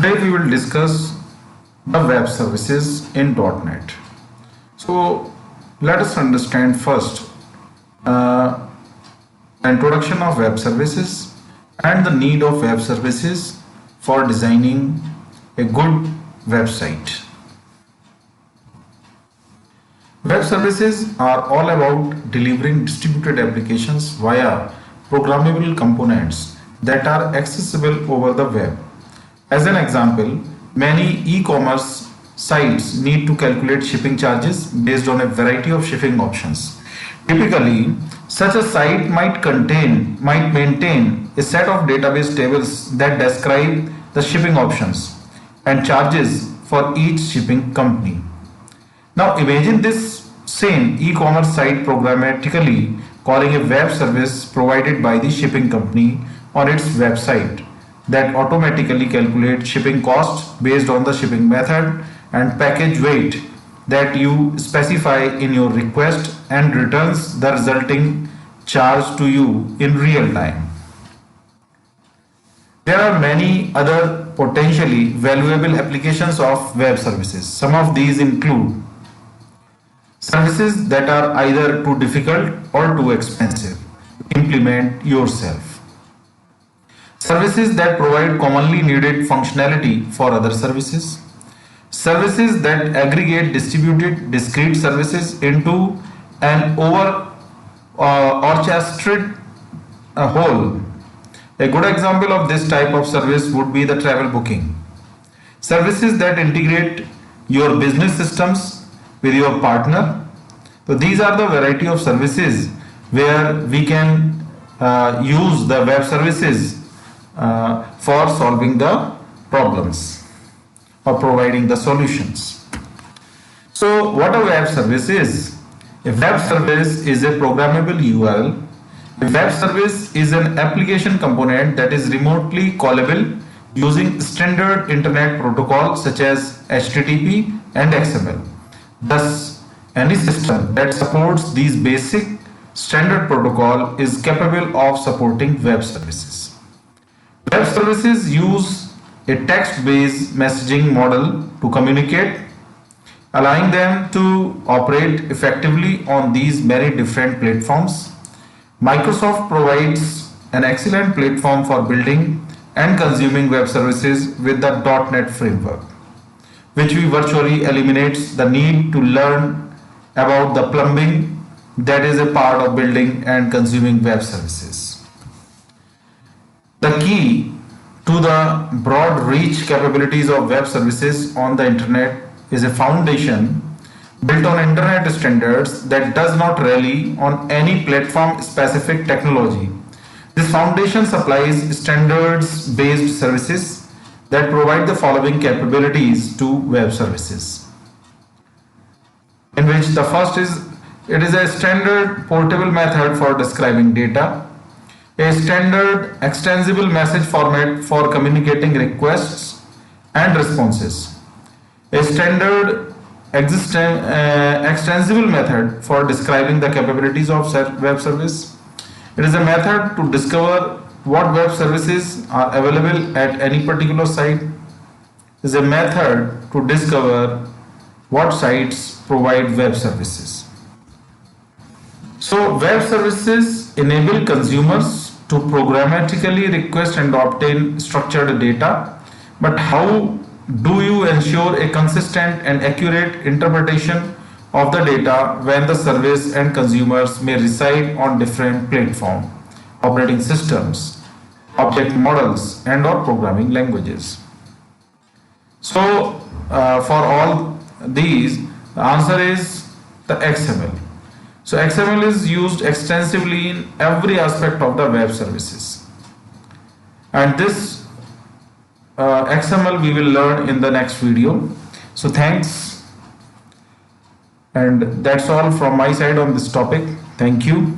Today we will discuss the web services in .NET. So let us understand first the introduction of web services and the need of web services for designing a good website. Web services are all about delivering distributed applications via programmable components that are accessible over the web. As an example, many e-commerce sites need to calculate shipping charges based on a variety of shipping options. Typically, such a site might maintain a set of database tables that describe the shipping options and charges for each shipping company. Now imagine this same e-commerce site programmatically calling a web service provided by the shipping company on its website that automatically calculates shipping costs based on the shipping method and package weight that you specify in your request and returns the resulting charge to you in real time. There are many other potentially valuable applications of web services. Some of these include services that are either too difficult or too expensive to implement yourself. Services that provide commonly needed functionality for other services. Services that aggregate distributed discrete services into an orchestrated whole. A good example of this type of service would be the travel booking. Services that integrate your business systems with your partner. So these are the variety of services where we can use the web services for solving the problems or providing the solutions. So what a web service is? A web service is a programmable URL. A web service is an application component that is remotely callable using standard internet protocols such as HTTP and XML. Thus, any system that supports these basic standard protocol is capable of supporting web services. Web services use a text-based messaging model to communicate, allowing them to operate effectively on these many different platforms. Microsoft provides an excellent platform for building and consuming web services with the .NET framework, which virtually eliminates the need to learn about the plumbing that is a part of building and consuming web services. The key to the broad reach capabilities of web services on the internet is a foundation built on internet standards that does not rely on any platform specific technology. This foundation supplies standards based services that provide the following capabilities to web services, in which the first is it is a standard portable method for describing data, a standard extensible message format for communicating requests and responses, a standard extensible method for describing the capabilities of web service. It is a method to discover what web services are available at any particular site. It is a method to discover what sites provide web services. So web services enable consumers to programmatically request and obtain structured data, but how do you ensure a consistent and accurate interpretation of the data when the service and consumers may reside on different platforms, operating systems, object models, and or programming languages? So for all these, the answer is the XML. So XML is used extensively in every aspect of the web services, and this XML we will learn in the next video. So thanks, and that's all from my side on this topic. Thank you.